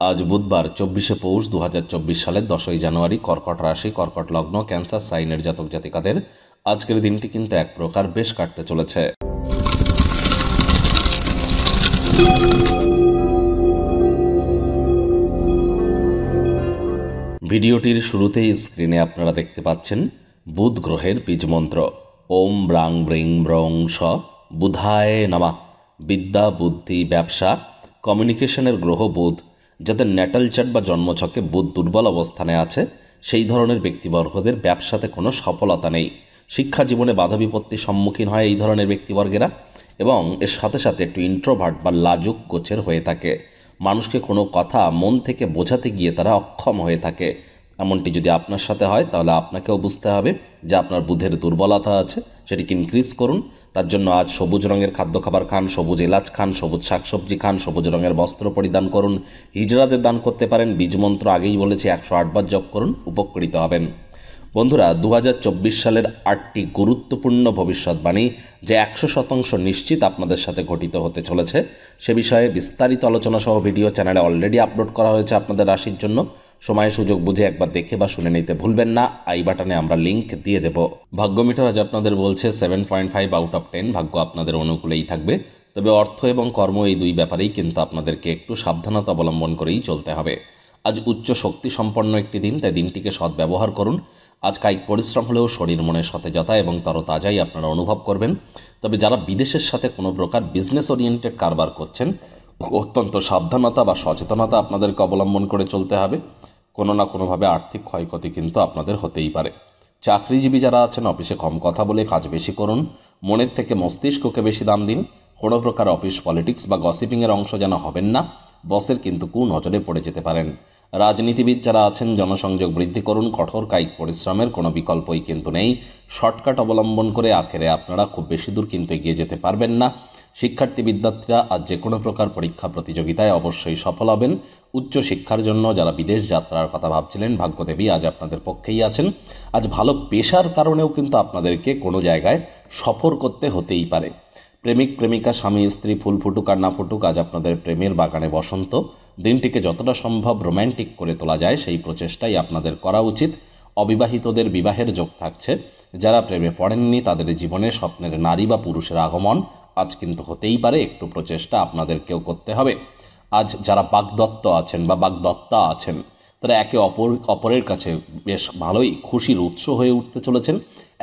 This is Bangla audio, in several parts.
আজ বুধবার 24শে পৌষ 2024 সালের 10ই জানুয়ারি কর্কট রাশি কর্কট লগ্ন ক্যান্সার সাইনের জাতক জাতিকাদের আজকের দিনটি কিন্তু এক প্রকার বেশ কাটতে চলেছে। ভিডিওটির শুরুতেই স্ক্রিনে আপনারা দেখতে পাচ্ছেন বুধ গ্রহের বীজ মন্ত্র ওম ব্রাং ব্রিং ব্রং স বুধায় নমঃ। বিদ্যা, বুদ্ধি, ব্যবসা, কমিউনিকেশনের গ্রহ বুধ। যাদের ন্যাটাল চার্ট বা জন্মছকে বুধ দুর্বল অবস্থানে আছে সেই ধরনের ব্যক্তিবর্গদের ব্যবসাতে কোনো সফলতা নেই। শিক্ষা জীবনে বাধা বিপত্তির সম্মুখীন হয় এই ধরনের ব্যক্তিবর্গেরা এবং এর সাথে সাথে একটু ইন্ট্রোভার্ট বা লাজুক গোছের হয়ে থাকে। মানুষকে কোনো কথা মন থেকে বোঝাতে গিয়ে তারা অক্ষম হয়ে থাকে। এমনটি যদি আপনার সাথে হয় তাহলে আপনাকেও বুঝতে হবে যে আপনার বুধের দুর্বলতা আছে, সেটিকে ইনক্রিজ করুন। তার জন্য আজ সবুজ রঙের খাদ্য খাবার খান, সবুজ এলাচ খান, সবুজ শাকসবজি খান, সবুজ রঙের বস্ত্র পরিধান করুন, হিজড়াদের দান করতে পারেন। বীজ মন্ত্র আগেই বলেছি 108 বার জপ করুন, উপকৃত হবেন। বন্ধুরা, 2024 সালের 8টি গুরুত্বপূর্ণ ভবিষ্যৎবাণী যে 100% নিশ্চিত আপনাদের সাথে ঘটিত হতে চলেছে সে বিষয়ে বিস্তারিত আলোচনা সহ ভিডিও চ্যানেলে অলরেডি আপলোড করা হয়েছে। আপনাদের রাশির জন্য সময় সুযোগ বুঝে একবার দেখে বা শুনে নিতে ভুলবেন না। আই বাটনে আমরা লিঙ্ক দিয়ে দেব। ভাগ্যমিটার আজ আপনাদের বলছে 7.5 আউট অফ 10। ভাগ্য আপনাদের অনুকূলেই থাকবে, তবে অর্থ এবং কর্ম এই দুই ব্যাপারেই কিন্তু আপনাদেরকে একটু সাবধানতা অবলম্বন করেই চলতে হবে। আজ উচ্চ শক্তি সম্পন্ন একটি দিন, তাই দিনটিকে সদ্ব্যবহার করুন। আজ কায়িক পরিশ্রম হলেও শরীর মনে সতেজতা এবং তরতাজাই আপনারা অনুভব করবেন। তবে যারা বিদেশের সাথে কোনো প্রকার বিজনেস ওরিয়েন্টেড কারবার করছেন অত্যন্ত সাবধানতা বা সচেতনতা আপনাদেরকে অবলম্বন করে চলতে হবে। কোনো না কোনোভাবে আর্থিক ক্ষয়ক্ষতি কিন্তু আপনাদের হতেই পারে। চাকরিজীবী যারা আছেন অফিসে কম কথা বলে কাজ বেশি করুন, মনের থেকে মস্তিষ্ককে বেশি দাম দিন। কোনো প্রকার অফিস পলিটিক্স বা গসিপিংয়ের অংশ যেন হবেন না, বসের কিন্তু কুনজরে পড়ে যেতে পারেন। রাজনীতিবিদ যারা আছেন জনসংযোগ বৃদ্ধি করুন, কঠোর কায়িক পরিশ্রমের কোনো বিকল্পই কিন্তু নেই। শর্টকাট অবলম্বন করে আখেরে আপনারা খুব বেশি দূর কিন্তু এগিয়ে যেতে পারবেন না। শিক্ষার্থী বিদ্যার্থীরা আজ যে কোনো প্রকার পরীক্ষা প্রতিযোগিতায় অবশ্যই সফল হবেন। উচ্চ শিক্ষার জন্য যারা বিদেশ যাত্রার কথা ভাবছিলেন ভাগ্যদেবী আজ আপনাদের পক্ষেই আছেন। আজ ভালো পেশার কারণেও কিন্তু আপনাদেরকে কোনো জায়গায় সফর করতে হতেই পারে। প্রেমিক প্রেমিকা, স্বামী স্ত্রী, ফুল ফুটুক আর না ফুটুক, আজ আপনাদের প্রেমের বাগানে বসন্ত। দিনটিকে যতটা সম্ভব রোম্যান্টিক করে তোলা যায় সেই প্রচেষ্টাই আপনাদের করা উচিত। অবিবাহিতদের বিবাহের যোগ থাকছে। যারা প্রেমে পড়েননি তাদের জীবনে স্বপ্নের নারী বা পুরুষের আগমন আজ কিন্তু হতেই পারে। একটু প্রচেষ্টা আপনাদেরকেও করতে হবে। আজ যারা বাগদত্ত আছেন বা বাগদত্তা আছেন তারা একে অপরের কাছে বেশ ভালোই খুশির উৎস হয়ে উঠতে চলেছেন।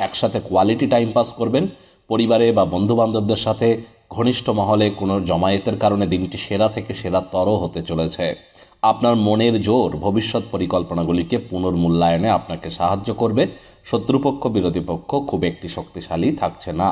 একসাথে কোয়ালিটি টাইম পাস করবেন। পরিবারে বা বন্ধুবান্ধবদের সাথে ঘনিষ্ঠ মহলে কোনো জমায়েতের কারণে দিনটি সেরা থেকে সেরাতর হতে চলেছে। আপনার মনের জোর ভবিষ্যৎ পরিকল্পনাগুলিকে পুনর্মূল্যায়নে আপনাকে সাহায্য করবে। শত্রুপক্ষ বিরোধী পক্ষ খুব একটি শক্তিশালী থাকছে না।